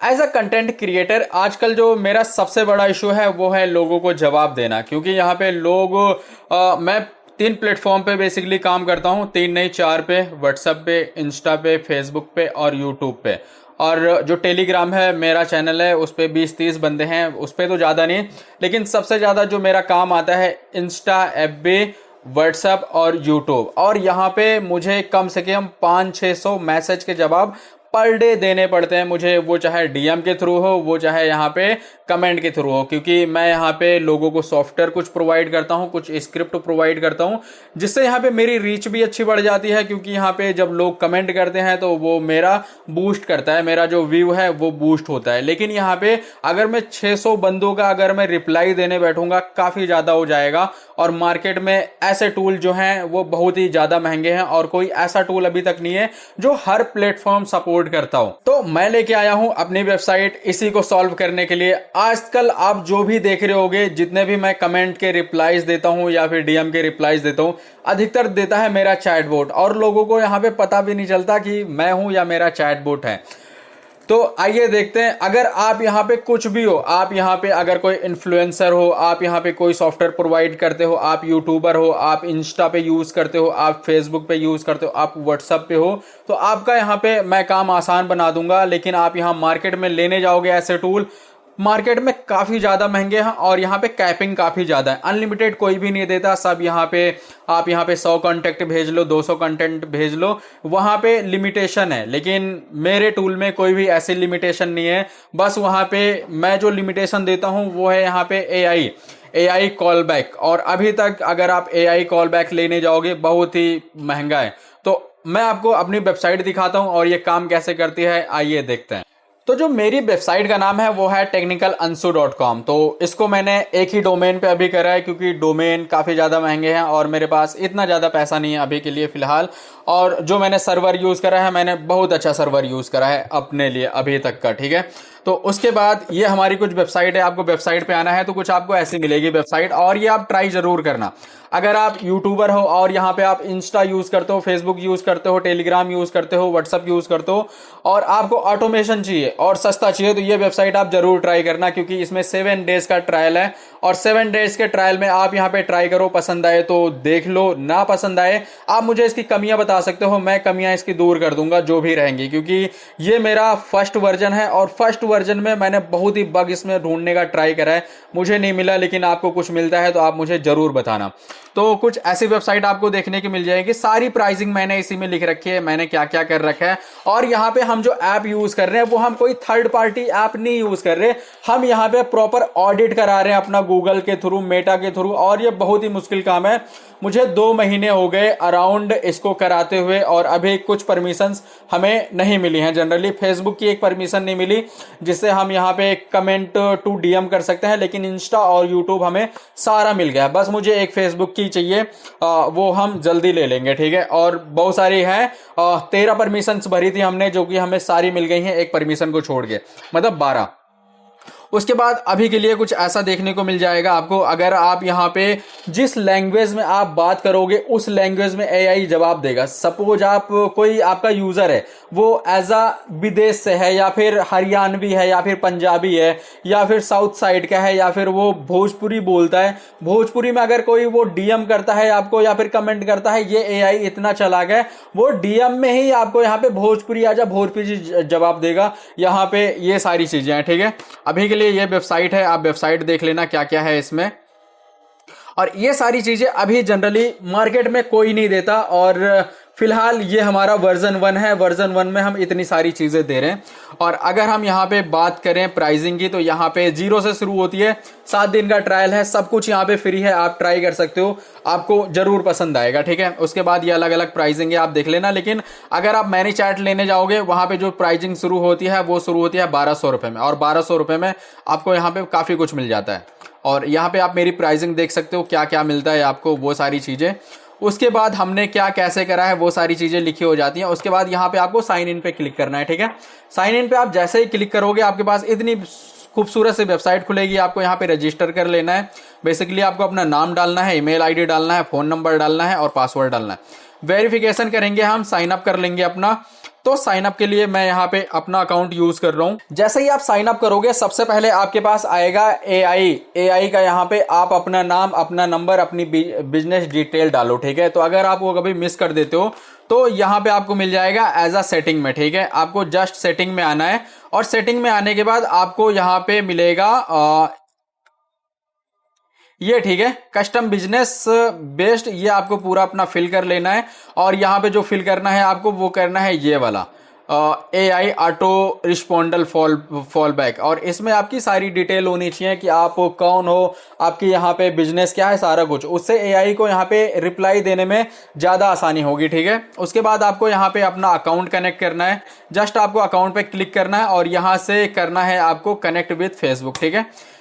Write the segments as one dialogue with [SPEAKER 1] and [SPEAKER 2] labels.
[SPEAKER 1] As a content creator आजकल जो मेरा सबसे बड़ा इशू है वो है लोगों को जवाब देना, क्योंकि यहाँ पे लोग मैं 3 प्लेटफॉर्म पे बेसिकली काम करता हूँ, 3 नहीं 4 पे, व्हाट्सएप पे, इंस्टा पे, फेसबुक पे और यूट्यूब पे। और जो टेलीग्राम है मेरा चैनल है उस पर 20-30 बंदे हैं, उस पर तो ज़्यादा नहीं, लेकिन सबसे ज़्यादा जो मेरा काम आता है इंस्टा, एफबी, व्हाट्सएप और यूट्यूब। और यहाँ पे मुझे कम से कम 500-600 मैसेज के जवाब पर डे देने पड़ते हैं मुझे, वो चाहे डीएम के थ्रू हो, वो चाहे यहाँ पे कमेंट के थ्रू हो, क्योंकि मैं यहाँ पे लोगों को सॉफ्टवेयर कुछ प्रोवाइड करता हूँ, कुछ स्क्रिप्ट प्रोवाइड करता हूँ, जिससे यहाँ पे मेरी रीच भी अच्छी बढ़ जाती है। क्योंकि यहाँ पे जब लोग कमेंट करते हैं तो वो मेरा बूस्ट करता है, मेरा जो व्यू है वो बूस्ट होता है। लेकिन यहाँ पे अगर मैं 600 बंदों का अगर मैं रिप्लाई देने बैठूंगा काफ़ी ज़्यादा हो जाएगा। और मार्केट में ऐसे टूल जो हैं वो बहुत ही ज़्यादा महंगे हैं और कोई ऐसा टूल अभी तक नहीं है जो हर प्लेटफॉर्म सपोर्ट करता हो। तो मैं लेके आया हूं अपनी वेबसाइट इसी को सॉल्व करने के लिए। आजकल आप जो भी देख रहे होगे, जितने भी मैं कमेंट के रिप्लाईज देता हूं या फिर डीएम के रिप्लाईज देता हूं, अधिकतर देता है मेरा चैटबॉट, और लोगों को यहां पे पता भी नहीं चलता कि मैं हूं या मेरा चैटबॉट है। तो आइए देखते हैं, अगर आप यहाँ पे कुछ भी हो, आप यहाँ पे अगर कोई इन्फ्लुएंसर हो, आप यहाँ पे कोई सॉफ्टवेयर प्रोवाइड करते हो, आप यूट्यूबर हो, आप इंस्टा पे यूज करते हो, आप फेसबुक पे यूज करते हो, आप व्हाट्सएप पे हो, तो आपका यहाँ पे मैं काम आसान बना दूंगा। लेकिन आप यहाँ मार्केट में लेने जाओगे ऐसे टूल, मार्केट में काफ़ी ज़्यादा महंगे हैं और यहाँ पे कैपिंग काफ़ी ज़्यादा है, अनलिमिटेड कोई भी नहीं देता। सब यहाँ पे आप यहाँ पे 100 कॉन्टेक्ट भेज लो, 200 कंटेंट भेज लो, वहाँ पे लिमिटेशन है। लेकिन मेरे टूल में कोई भी ऐसी लिमिटेशन नहीं है। बस वहाँ पे मैं जो लिमिटेशन देता हूँ वो है यहाँ पे एआई कॉल बैक, और अभी तक अगर आप एआई कॉल बैक लेने जाओगे बहुत ही महंगा है। तो मैं आपको अपनी वेबसाइट दिखाता हूँ और ये काम कैसे करती है, आइए देखते हैं। तो जो मेरी वेबसाइट का नाम है वो है technicalansu.com। तो इसको मैंने एक ही डोमेन पे अभी करा है, क्योंकि डोमेन काफ़ी ज़्यादा महंगे हैं और मेरे पास इतना ज़्यादा पैसा नहीं है अभी के लिए फ़िलहाल। और जो मैंने सर्वर यूज़ करा है, मैंने बहुत अच्छा सर्वर यूज़ करा है अपने लिए अभी तक का, ठीक है। तो उसके बाद ये हमारी कुछ वेबसाइट है, आपको वेबसाइट पे आना है तो कुछ आपको ऐसी मिलेगी वेबसाइट, और ये आप ट्राई जरूर करना। अगर आप यूट्यूबर हो और यहाँ पे आप इंस्टा यूज़ करते हो, फेसबुक यूज़ करते हो, टेलीग्राम यूज़ करते हो, व्हाट्सअप यूज़ करते हो, और आपको ऑटोमेशन चाहिए और सस्ता चाहिए, तो ये वेबसाइट आप जरूर ट्राई करना, क्योंकि इसमें 7 डेज का ट्रायल है। और 7 डेज के ट्रायल में आप यहाँ पे ट्राई करो, पसंद आए तो देख लो, ना पसंद आए आप मुझे इसकी कमियां बता सकते हो, मैं कमियां इसकी दूर कर दूंगा जो भी रहेंगी। क्योंकि ये मेरा फर्स्ट वर्जन है और फर्स्ट वर्जन में मैंने बहुत ही बग इसमें ढूंढने का ट्राई करा है, मुझे नहीं मिला। लेकिन आपको कुछ मिलता है तो आप मुझे जरूर बताना। तो कुछ ऐसी वेबसाइट आपको देखने की मिल जाएगी, सारी प्राइसिंग मैंने इसी में लिख रखी है, मैंने क्या क्या कर रखा है। और यहाँ पे हम जो ऐप यूज कर रहे हैं वो हम कोई थर्ड पार्टी ऐप नहीं यूज कर रहे, हम यहाँ पे प्रॉपर ऑडिट करा रहे हैं अपना गूगल के थ्रू, मेटा के थ्रू। और ये बहुत ही मुश्किल काम है, मुझे 2 महीने हो गए अराउंड इसको कराते हुए, और अभी कुछ परमिशंस हमें नहीं मिली हैं। जनरली फेसबुक की एक परमिशन नहीं मिली जिससे हम यहाँ पे कमेंट टू डीएम कर सकते हैं, लेकिन इंस्टा और यूट्यूब हमें सारा मिल गया। बस मुझे एक फेसबुक की चाहिए, वो हम जल्दी ले लेंगे, ठीक है। और बहुत सारी है, 13 परमिशंस भरी थी हमने, जो कि हमें सारी मिल गई हैं एक परमिशन को छोड़ के, मतलब 12। उसके बाद अभी के लिए कुछ ऐसा देखने को मिल जाएगा आपको, अगर आप यहाँ पे जिस लैंग्वेज में आप बात करोगे उस लैंग्वेज में एआई जवाब देगा। सपोज आप कोई आपका यूजर है वो एज अ विदेश से है, या फिर हरियाणवी है, या फिर पंजाबी है, या फिर साउथ साइड का है, या फिर वो भोजपुरी बोलता है, भोजपुरी में अगर कोई वो डीएम करता है आपको या फिर कमेंट करता है, ये एआई इतना चालाक है वो डीएम में ही आपको यहाँ पे भोजपुरी आजा भोजपुरी जवाब देगा। यहाँ पे ये सारी चीजें हैं, ठीक है। अभी के लिए ये वेबसाइट है, आप वेबसाइट देख लेना क्या क्या है इसमें। और ये सारी चीजें अभी जनरली मार्केट में कोई नहीं देता, और फिलहाल ये हमारा वर्जन 1 है। वर्जन 1 में हम इतनी सारी चीजें दे रहे हैं। और अगर हम यहाँ पे बात करें प्राइसिंग की, तो यहाँ पे 0 से शुरू होती है, 7 दिन का ट्रायल है, सब कुछ यहाँ पे फ्री है, आप ट्राई कर सकते हो, आपको जरूर पसंद आएगा, ठीक है। उसके बाद ये अलग अलग प्राइसिंग है, आप देख लेना। लेकिन अगर आप मैनी चैट लेने जाओगे, वहां पे जो प्राइसिंग शुरू होती है वो शुरू होती है 1200 रुपए में, और 1200 रुपए में आपको यहाँ पे काफी कुछ मिल जाता है। और यहाँ पे आप मेरी प्राइसिंग देख सकते हो, क्या क्या मिलता है आपको, वो सारी चीजें। उसके बाद हमने क्या कैसे करा है वो सारी चीजें लिखी हो जाती हैं। उसके बाद यहाँ पे आपको साइन इन पे क्लिक करना है, ठीक है। साइन इन पे आप जैसे ही क्लिक करोगे आपके पास इतनी खूबसूरत सी वेबसाइट खुलेगी। आपको यहाँ पे रजिस्टर कर लेना है। बेसिकली आपको अपना नाम डालना है, ईमेल आईडी डालना है, फोन नंबर डालना है और पासवर्ड डालना है। वेरिफिकेशन करेंगे हम, साइन अप कर लेंगे अपना। तो साइन अप के लिए मैं यहाँ पे अपना अकाउंट यूज कर रहा हूँ। जैसे ही आप साइन अप करोगे सबसे पहले आपके पास आएगा एआई का। यहाँ पे आप अपना नाम, अपना नंबर, अपनी बिजनेस डिटेल डालो, ठीक है। तो अगर आप वो कभी मिस कर देते हो तो यहाँ पे आपको मिल जाएगा एज अ सेटिंग में, ठीक है। आपको जस्ट सेटिंग में आना है और सेटिंग में आने के बाद आपको यहाँ पे मिलेगा ये, ठीक है, कस्टम बिजनेस बेस्ड। ये आपको पूरा अपना फिल कर लेना है और यहाँ पे जो फिल करना है आपको वो करना है ये वाला AI ऑटो रिस्पोंडल फॉल बैक। और इसमें आपकी सारी डिटेल होनी चाहिए कि आप कौन हो, आपकी यहाँ पे बिजनेस क्या है, सारा कुछ। उससे AI को यहाँ पे रिप्लाई देने में ज़्यादा आसानी होगी, ठीक है। उसके बाद आपको यहाँ पे अपना अकाउंट कनेक्ट करना है। जस्ट आपको अकाउंट पे क्लिक करना है और यहाँ से करना है आपको कनेक्ट विथ फेसबुक, ठीक है।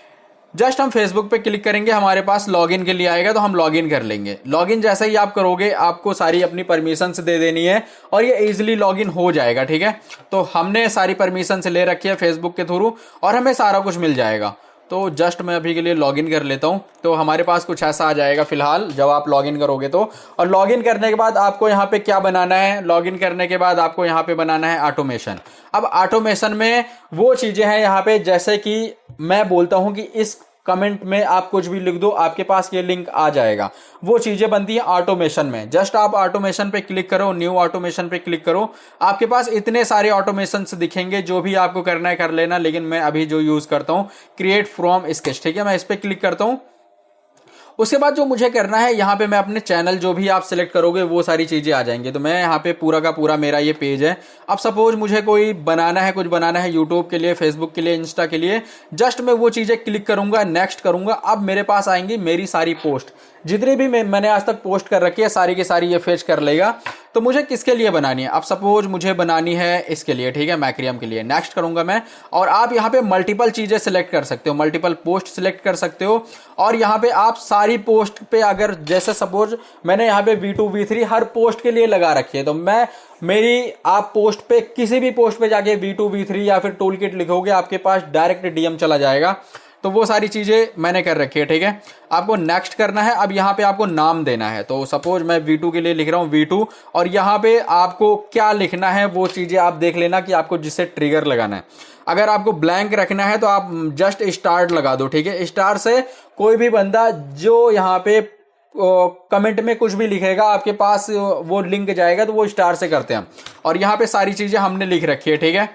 [SPEAKER 1] जस्ट हम फेसबुक पे क्लिक करेंगे, हमारे पास लॉगिन के लिए आएगा तो हम लॉगिन कर लेंगे। लॉगिन जैसे ही आप करोगे आपको सारी अपनी परमिशंस दे देनी है और ये इजीली लॉगिन हो जाएगा, ठीक है। तो हमने सारी परमिशंस ले रखी है फेसबुक के थ्रू और हमें सारा कुछ मिल जाएगा। तो जस्ट मैं अभी के लिए लॉगिन कर लेता हूं। तो हमारे पास कुछ ऐसा आ जाएगा फिलहाल जब आप लॉगिन करोगे तो। और लॉगिन करने के बाद आपको यहाँ पे क्या बनाना है, लॉगिन करने के बाद आपको यहाँ पे बनाना है ऑटोमेशन। अब ऑटोमेशन में वो चीजें हैं यहाँ पे, जैसे कि मैं बोलता हूं कि इस कमेंट में आप कुछ भी लिख दो, आपके पास ये लिंक आ जाएगा। वो चीजें बनती है ऑटोमेशन में। जस्ट आप ऑटोमेशन पे क्लिक करो, न्यू ऑटोमेशन पे क्लिक करो, आपके पास इतने सारे ऑटोमेशन दिखेंगे। जो भी आपको करना है कर लेना, लेकिन मैं अभी जो यूज करता हूं क्रिएट फ्रॉम स्केच, ठीक है। मैं इस पे क्लिक करता हूं। उसके बाद जो मुझे करना है, यहाँ पे मैं अपने चैनल जो भी आप सिलेक्ट करोगे वो सारी चीजें आ जाएंगी। तो मैं यहाँ पे पूरा का पूरा मेरा ये पेज है। अब सपोज मुझे कोई बनाना है, कुछ बनाना है यूट्यूब के लिए, फेसबुक के लिए, इंस्टा के लिए, जस्ट मैं वो चीजें क्लिक करूंगा, नेक्स्ट करूंगा। अब मेरे पास आएंगी मेरी सारी पोस्ट, जितनी भी मैंने आज तक पोस्ट कर रखी है सारी की सारी ये फेच कर लेगा। तो मुझे किसके लिए बनानी है, अब सपोज मुझे बनानी है इसके लिए, ठीक है, मैक्रियम के लिए। नेक्स्ट करूंगा मैं। और आप यहाँ पे मल्टीपल चीजें सिलेक्ट कर सकते हो, मल्टीपल पोस्ट सिलेक्ट कर सकते हो। और यहाँ पे आप सारी पोस्ट पे, अगर जैसे सपोज मैंने यहाँ पे V2 V3 हर पोस्ट के लिए लगा रखी है, तो मैं मेरी आप पोस्ट पे, किसी भी पोस्ट पे जाके V2 V3 या फिर टूल किट लिखोगे, आपके पास डायरेक्ट DM चला जाएगा। तो वो सारी चीजें मैंने कर रखी है, ठीक है। आपको नेक्स्ट करना है। अब यहाँ पे आपको नाम देना है। तो सपोज मैं V2 के लिए लिख रहा हूँ V2, और यहाँ पे आपको क्या लिखना है वो चीजें आप देख लेना कि आपको जिससे ट्रिगर लगाना है। अगर आपको ब्लैंक रखना है तो आप जस्ट स्टार्ट लगा दो, ठीक है। स्टार से कोई भी बंदा जो यहाँ पे कमेंट में कुछ भी लिखेगा आपके पास वो लिंक जाएगा, तो वो स्टार से करते हैं हम। और यहाँ पे सारी चीजें हमने लिख रखी है, ठीक है।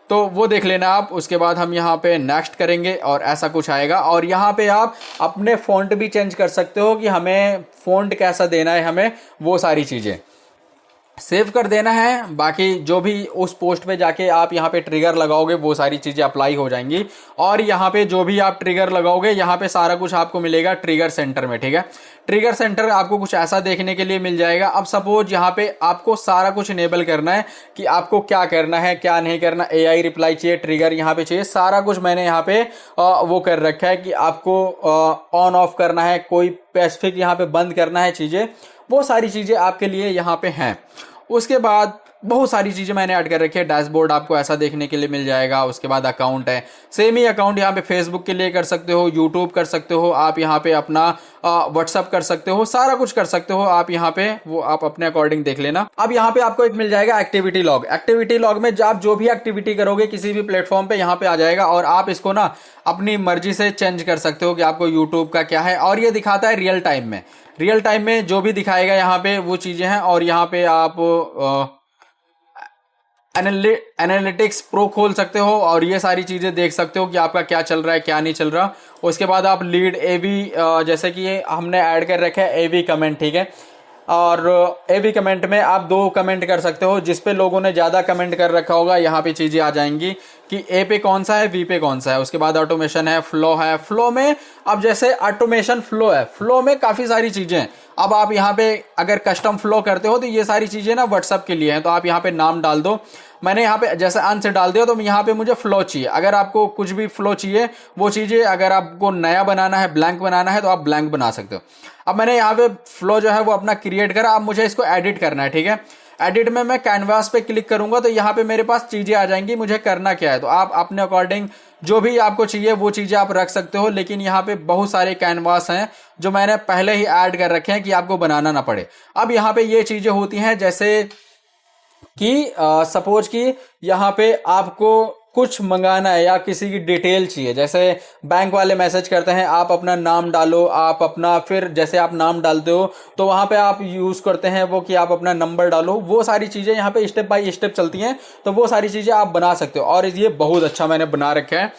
[SPEAKER 1] तो वो देख लेना आप। उसके बाद हम यहाँ पे नेक्स्ट करेंगे और ऐसा कुछ आएगा। और यहाँ पे आप अपने फॉन्ट भी चेंज कर सकते हो कि हमें फॉन्ट कैसा देना है, हमें वो सारी चीजें सेव कर देना है। बाकी जो भी उस पोस्ट पे जाके आप यहाँ पे ट्रिगर लगाओगे वो सारी चीजें अप्लाई हो जाएंगी। और यहाँ पे जो भी आप ट्रिगर लगाओगे यहाँ पे सारा कुछ आपको मिलेगा ट्रिगर सेंटर में, ठीक है। ट्रिगर सेंटर आपको कुछ ऐसा देखने के लिए मिल जाएगा। अब सपोज यहाँ पे आपको सारा कुछ इनेबल करना है कि आपको क्या करना है, क्या नहीं करना। AI रिप्लाई चाहिए, ट्रिगर यहाँ पे चाहिए, सारा कुछ मैंने यहाँ पे वो कर रखा है कि आपको ऑन ऑफ करना है, कोई स्पेसिफिक यहाँ पे बंद करना है चीजें, वो सारी चीजें आपके लिए यहाँ पे हैं। उसके बाद बहुत सारी चीजें मैंने ऐड कर रखी है। डैशबोर्ड आपको ऐसा देखने के लिए मिल जाएगा। उसके बाद अकाउंट है, सेम ही अकाउंट यहाँ पे फेसबुक के लिए कर सकते हो, यूट्यूब कर सकते हो, आप यहाँ पे अपना व्हाट्सअप कर सकते हो, सारा कुछ कर सकते हो आप यहाँ पे, वो आप अपने अकॉर्डिंग देख लेना। अब यहाँ पे आपको एक मिल जाएगा एक्टिविटी लॉग। एक्टिविटी लॉग में आप जो भी एक्टिविटी करोगे किसी भी प्लेटफॉर्म पे यहाँ पे आ जाएगा। और आप इसको ना अपनी मर्जी से चेंज कर सकते हो कि आपको यूट्यूब का क्या है। और ये दिखाता है रियल टाइम में, रियल टाइम में जो भी दिखाएगा यहाँ पे वो चीजें हैं। और यहाँ पे आप एनालिटिक्स प्रो खोल सकते हो और ये सारी चीजें देख सकते हो कि आपका क्या चल रहा है, क्या नहीं चल रहा। उसके बाद आप लीड AV, जैसे कि ये हमने ऐड कर रखा है AV कमेंट, ठीक है। और AV कमेंट में आप 2 कमेंट कर सकते हो, जिस पे लोगों ने ज्यादा कमेंट कर रखा होगा यहाँ पे चीजें आ जाएंगी कि A पे कौन सा है, V पे कौन सा है। उसके बाद ऑटोमेशन है, फ्लो है। फ्लो में अब जैसे ऑटोमेशन फ्लो है, फ्लो में काफी सारी चीजें हैं। अब आप यहाँ पे अगर कस्टम फ्लो करते हो तो ये सारी चीजें ना व्हाट्सएप के लिए हैं। तो आप यहाँ पे नाम डाल दो, मैंने यहाँ पे जैसे आंसर डाल दिया, तो यहाँ पे मुझे फ्लो चाहिए। अगर आपको कुछ भी फ्लो चाहिए वो चीजें, अगर आपको नया बनाना है, ब्लैंक बनाना है, तो आप ब्लैंक बना सकते हो। अब मैंने यहाँ पे फ्लो जो है वो अपना क्रिएट करा। अब मुझे इसको एडिट करना है, ठीक है। एडिट में मैं कैनवास पे क्लिक करूंगा तो यहाँ पे मेरे पास चीजें आ जाएंगी, मुझे करना क्या है। तो आप अपने अकॉर्डिंग जो भी आपको चाहिए वो चीजें आप रख सकते हो। लेकिन यहाँ पे बहुत सारे कैनवास हैं जो मैंने पहले ही ऐड कर रखे हैं कि आपको बनाना ना पड़े। अब यहाँ पे ये चीजें होती हैं, जैसे कि सपोज कि यहाँ पे आपको कुछ मंगाना है या किसी की डिटेल चाहिए, जैसे बैंक वाले मैसेज करते हैं आप अपना नाम डालो, आप अपना, फिर जैसे आप नाम डालते हो तो वहाँ पे आप यूज़ करते हैं वो कि आप अपना नंबर डालो, वो सारी चीज़ें यहाँ पे स्टेप बाय स्टेप चलती हैं, तो वो सारी चीज़ें आप बना सकते हो और ये बहुत अच्छा मैंने बना रखा है।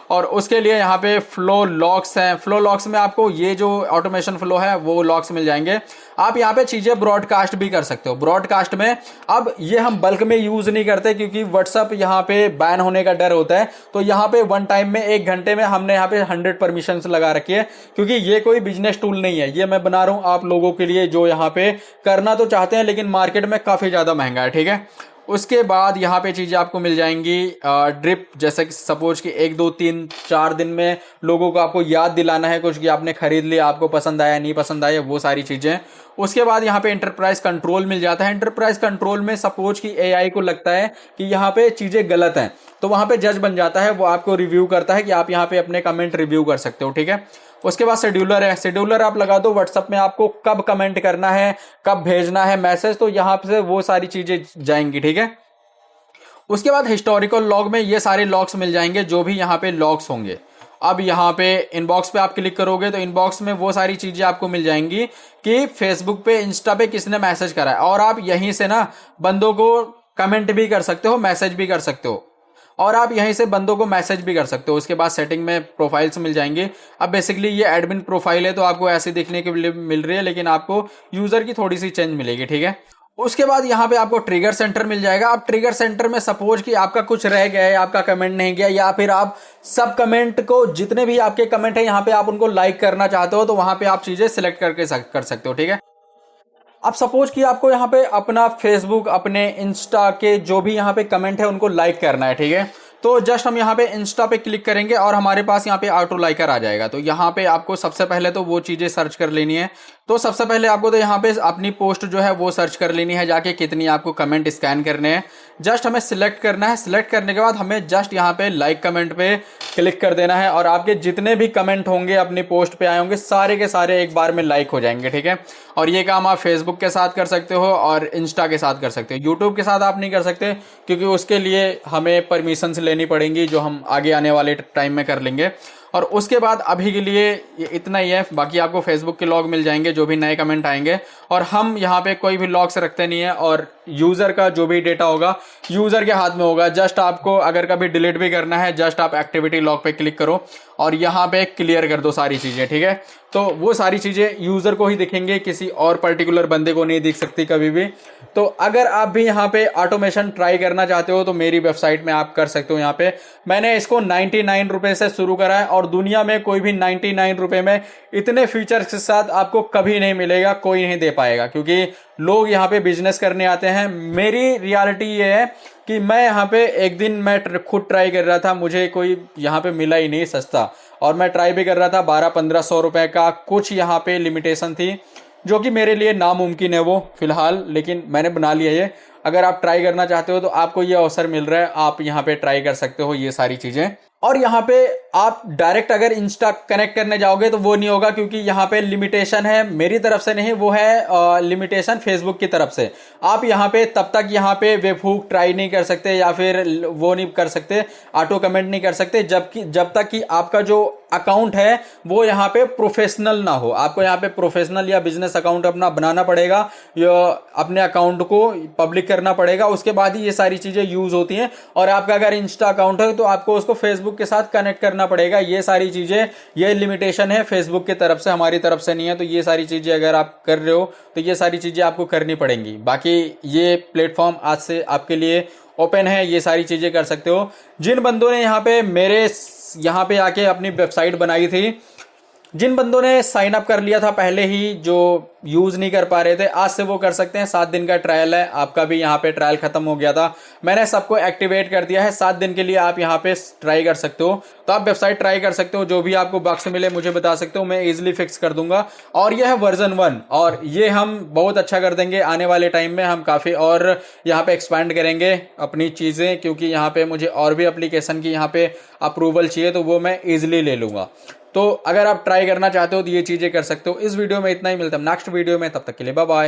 [SPEAKER 1] और उसके लिए यहाँ पे फ्लो लॉक्स हैं, फ्लो लॉक्स में आपको ये जो ऑटोमेशन फ्लो है वो लॉक्स मिल जाएंगे। आप यहाँ पे चीज़ें ब्रॉडकास्ट भी कर सकते हो। ब्रॉडकास्ट में अब ये हम बल्क में यूज़ नहीं करते क्योंकि व्हाट्सअप यहाँ पे बैन होने का डर होता है, तो यहाँ पे वन टाइम में 1 घंटे में हमने यहाँ पे 100 परमिशन लगा रखी है, क्योंकि ये कोई बिजनेस टूल नहीं है, ये मैं बना रहा हूँ आप लोगों के लिए जो यहाँ पे करना तो चाहते हैं लेकिन मार्केट में काफ़ी ज़्यादा महंगा है, ठीक है। उसके बाद यहाँ पे चीज़ें आपको मिल जाएंगी ड्रिप, जैसे कि सपोज कि 1 2 3 4 दिन में लोगों को आपको याद दिलाना है कुछ कि आपने खरीद लिया, आपको पसंद आया नहीं पसंद आया, वो सारी चीज़ें। उसके बाद यहाँ पे एंटरप्राइज कंट्रोल मिल जाता है। एंटरप्राइज कंट्रोल में सपोज कि एआई को लगता है कि यहाँ पे चीज़ें गलत हैं तो वहाँ पे जज बन जाता है, वो आपको रिव्यू करता है कि आप यहाँ पे अपने कमेंट रिव्यू कर सकते हो, ठीक है। उसके बाद शेड्यूलर है, शेड्यूलर आप लगा दो व्हाट्सएप में आपको कब कमेंट करना है, कब भेजना है मैसेज, तो यहाँ से वो सारी चीजें जाएंगी, ठीक है। उसके बाद हिस्टोरिकल लॉग में ये सारे लॉग्स मिल जाएंगे जो भी यहाँ पे लॉग्स होंगे। अब यहाँ पे इनबॉक्स पे आप क्लिक करोगे तो इनबॉक्स में वो सारी चीजें आपको मिल जाएंगी कि फेसबुक पे इंस्टा पे किसने मैसेज करा है, और आप यहीं से ना बंदों को कमेंट भी कर सकते हो, मैसेज भी कर सकते हो, और आप यहीं से बंदों को मैसेज भी कर सकते हो। उसके बाद सेटिंग में प्रोफाइल्स मिल जाएंगे। अब बेसिकली ये एडमिन प्रोफाइल है तो आपको ऐसे देखने के लिए मिल रही है, लेकिन आपको यूजर की थोड़ी सी चेंज मिलेगी, ठीक है। उसके बाद यहाँ पे आपको ट्रिगर सेंटर मिल जाएगा। अब ट्रिगर सेंटर में सपोज कि आपका कुछ रह गया है, आपका कमेंट नहीं गया, या फिर आप सब कमेंट को, जितने भी आपके कमेंट है यहाँ पे आप उनको लाइक करना चाहते हो, तो वहां पे आप चीजें सिलेक्ट करके कर सकते हो, ठीक है। अब सपोज कि आपको यहाँ पे अपना फेसबुक, अपने इंस्टा के जो भी यहाँ पे कमेंट है उनको लाइक करना है, ठीक है। तो जस्ट हम यहाँ पे इंस्टा पे क्लिक करेंगे और हमारे पास यहाँ पे ऑटो लाइकर आ जाएगा। तो यहाँ पे आपको सबसे पहले तो वो चीजें सर्च कर लेनी है। तो सबसे पहले आपको तो यहाँ पे अपनी पोस्ट जो है वो सर्च कर लेनी है जाके, कितनी आपको कमेंट स्कैन करने हैं। जस्ट हमें सिलेक्ट करना है, सिलेक्ट करने के बाद हमें जस्ट यहाँ पे लाइक कमेंट पे क्लिक कर देना है और आपके जितने भी कमेंट होंगे अपनी पोस्ट पे आए होंगे सारे के सारे एक बार में लाइक हो जाएंगे, ठीक है। और ये काम आप फेसबुक के साथ कर सकते हो और इंस्टा के साथ कर सकते हो। यूट्यूब के साथ आप नहीं कर सकते क्योंकि उसके लिए हमें परमिशन लेनी पड़ेंगी, जो हम आगे आने वाले टाइम में कर लेंगे। और उसके बाद अभी के लिए ये इतना ही है, बाकी आपको फेसबुक के लॉग मिल जाएंगे जो भी नए कमेंट आएंगे। और हम यहाँ पे कोई भी लॉग्स रखते नहीं है, और यूजर का जो भी डेटा होगा यूजर के हाथ में होगा। जस्ट आपको अगर कभी डिलीट भी करना है, जस्ट आप एक्टिविटी लॉग पे क्लिक करो और यहाँ पे क्लियर कर दो सारी चीजें, ठीक है। तो वो सारी चीजें यूजर को ही दिखेंगे, किसी और पर्टिकुलर बंदे को नहीं दिख सकती कभी भी। तो अगर आप भी यहाँ पे ऑटोमेशन ट्राई करना चाहते हो तो मेरी वेबसाइट में आप कर सकते हो। यहाँ पे मैंने इसको 99 रुपए से शुरू करा है और दुनिया में कोई भी 99 रुपए में इतने फीचर्स के साथ आपको कभी नहीं मिलेगा, कोई नहीं दे पाएगा, क्योंकि लोग यहाँ पे बिजनेस करने आते हैं। मेरी रियलिटी ये है कि मैं यहाँ पे एक दिन मैं खुद ट्राई कर रहा था, मुझे कोई यहाँ पे मिला ही नहीं सस्ता, और मैं ट्राई भी कर रहा था 1200-1500 रुपए का। कुछ यहाँ पे लिमिटेशन थी जो कि मेरे लिए नामुमकिन है वो फिलहाल, लेकिन मैंने बना लिया ये। अगर आप ट्राई करना चाहते हो तो आपको ये अवसर मिल रहा है, आप यहाँ पे ट्राई कर सकते हो ये सारी चीजें। और यहाँ पे आप डायरेक्ट अगर इंस्टा कनेक्ट करने जाओगे तो वो नहीं होगा, क्योंकि यहाँ पे लिमिटेशन है, मेरी तरफ से नहीं, वो है लिमिटेशन फेसबुक की तरफ से। आप यहाँ पे तब तक यहाँ पे वेबहुक ट्राई नहीं कर सकते या फिर वो नहीं कर सकते, ऑटो कमेंट नहीं कर सकते जब तक कि आपका जो अकाउंट है वो यहाँ पे प्रोफेशनल ना हो। आपको यहाँ पे प्रोफेशनल या बिजनेस अकाउंट अपना बनाना पड़ेगा, या अपने अकाउंट को पब्लिक करना पड़ेगा, उसके बाद ही ये सारी चीजें यूज होती हैं। और आपका अगर इंस्टा अकाउंट है तो आपको उसको फेसबुक के साथ कनेक्ट करना पड़ेगा। ये सारी चीजें, ये लिमिटेशन है फेसबुक की तरफ से, हमारी तरफ से नहीं है। तो ये सारी चीजें अगर आप कर रहे हो तो ये सारी चीजें आपको करनी पड़ेंगी। बाकी ये प्लेटफॉर्म आज से आपके लिए ओपन है, ये सारी चीजें कर सकते हो। जिन बंदों ने यहाँ पे मेरे यहाँ पे आके अपनी वेबसाइट बनाई थी, जिन बंदों ने साइन अप कर लिया था पहले ही, जो यूज नहीं कर पा रहे थे, आज से वो कर सकते हैं। 7 दिन का ट्रायल है, आपका भी यहाँ पे ट्रायल खत्म हो गया था, मैंने सबको एक्टिवेट कर दिया है। 7 दिन के लिए आप यहाँ पे ट्राई कर सकते हो। तो आप वेबसाइट ट्राई कर सकते हो, जो भी आपको बग्स मिले मुझे बता सकते हो, मैं इजिली फिक्स कर दूंगा। और यह है वर्जन 1, और ये हम बहुत अच्छा कर देंगे। आने वाले टाइम में हम काफी और यहाँ पे एक्सपैंड करेंगे अपनी चीजें, क्योंकि यहाँ पे मुझे और भी एप्लीकेशन की यहाँ पे अप्रूवल चाहिए, तो वो मैं इजिली ले लूंगा। तो अगर आप ट्राई करना चाहते हो तो ये चीजें कर सकते हो। इस वीडियो में इतना ही, मिलता है नेक्स्ट वीडियो में, तब तक के लिए बाय बाय।